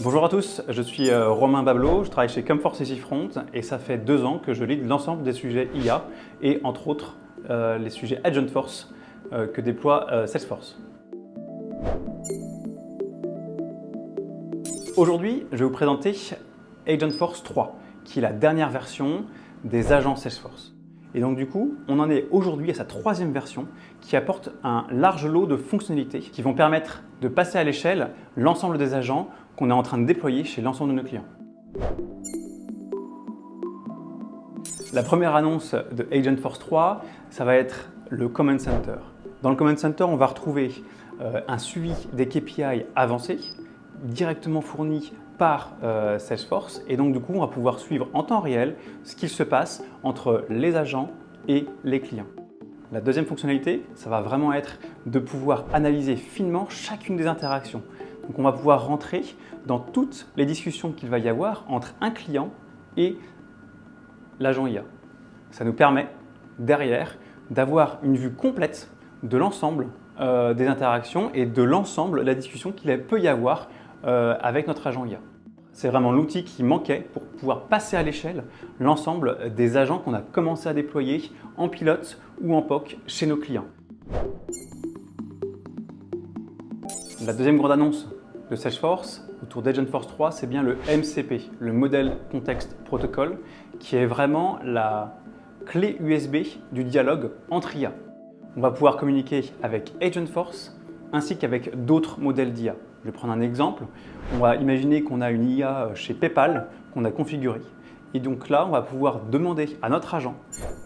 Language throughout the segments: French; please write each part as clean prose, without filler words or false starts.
Bonjour à tous, je suis Romain Babelot, je travaille chez Comfort CC Front et ça fait 2 ans que je lead l'ensemble des sujets IA et entre autres les sujets Agentforce que déploie Salesforce. Aujourd'hui, je vais vous présenter Agentforce 3 qui est la dernière version des agents Salesforce. Et donc du coup, on en est aujourd'hui à sa 3e version qui apporte un large lot de fonctionnalités qui vont permettre de passer à l'échelle l'ensemble des agents qu'on est en train de déployer chez l'ensemble de nos clients. La première annonce de Agentforce 3, ça va être le Command Center. Dans le Command Center, on va retrouver un suivi des KPI avancés, directement fournis par Salesforce. Et donc du coup, on va pouvoir suivre en temps réel ce qu'il se passe entre les agents et les clients. La deuxième fonctionnalité, ça va vraiment être de pouvoir analyser finement chacune des interactions. Donc on va pouvoir rentrer dans toutes les discussions qu'il va y avoir entre un client et l'agent IA. Ça nous permet derrière d'avoir une vue complète de l'ensemble des interactions et de l'ensemble de la discussion qu'il peut y avoir avec notre agent IA. C'est vraiment l'outil qui manquait pour pouvoir passer à l'échelle l'ensemble des agents qu'on a commencé à déployer en pilote ou en POC chez nos clients. La deuxième grande annonce de Salesforce autour d'Agentforce 3, c'est bien le MCP, le Model Context Protocol, qui est vraiment la clé USB du dialogue entre IA. On va pouvoir communiquer avec Agentforce ainsi qu'avec d'autres modèles d'IA. Je vais prendre un exemple. On va imaginer qu'on a une IA chez PayPal qu'on a configurée. Et donc là, on va pouvoir demander à notre agent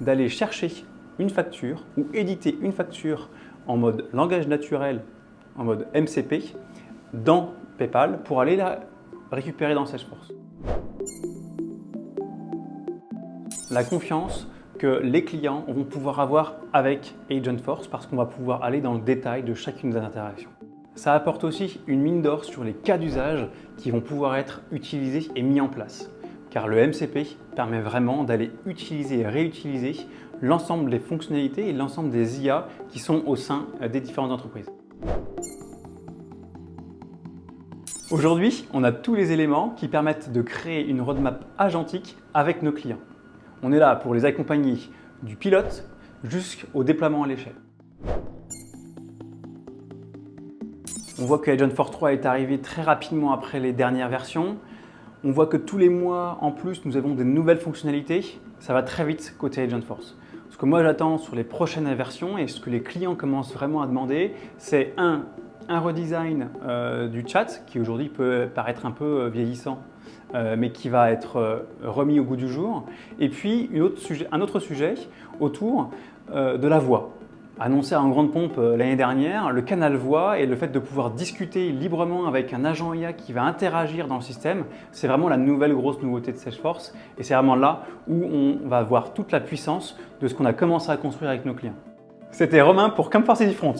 d'aller chercher une facture ou éditer une facture en mode langage naturel, en mode MCP, dans PayPal pour aller la récupérer dans Salesforce. La confiance que les clients vont pouvoir avoir avec Agentforce parce qu'on va pouvoir aller dans le détail de chacune des interactions. Ça apporte aussi une mine d'or sur les cas d'usage qui vont pouvoir être utilisés et mis en place. Car le MCP permet vraiment d'aller utiliser et réutiliser l'ensemble des fonctionnalités et l'ensemble des IA qui sont au sein des différentes entreprises. Aujourd'hui, on a tous les éléments qui permettent de créer une roadmap agentique avec nos clients. On est là pour les accompagner du pilote jusqu'au déploiement à l'échelle. On voit que Agentforce 3 est arrivé très rapidement après les dernières versions. On voit que tous les mois, en plus, nous avons des nouvelles fonctionnalités. Ça va très vite côté Agentforce. Ce que moi j'attends sur les prochaines versions et ce que les clients commencent vraiment à demander, c'est un redesign du chat qui aujourd'hui peut paraître un peu vieillissant, mais qui va être remis au goût du jour. Et puis un autre sujet autour de la voix. Annoncé en grande pompe l'année dernière, le canal voix et le fait de pouvoir discuter librement avec un agent IA qui va interagir dans le système, c'est vraiment la nouvelle grosse nouveauté de Salesforce et c'est vraiment là où on va voir toute la puissance de ce qu'on a commencé à construire avec nos clients. C'était Romain pour Comfort CC Front.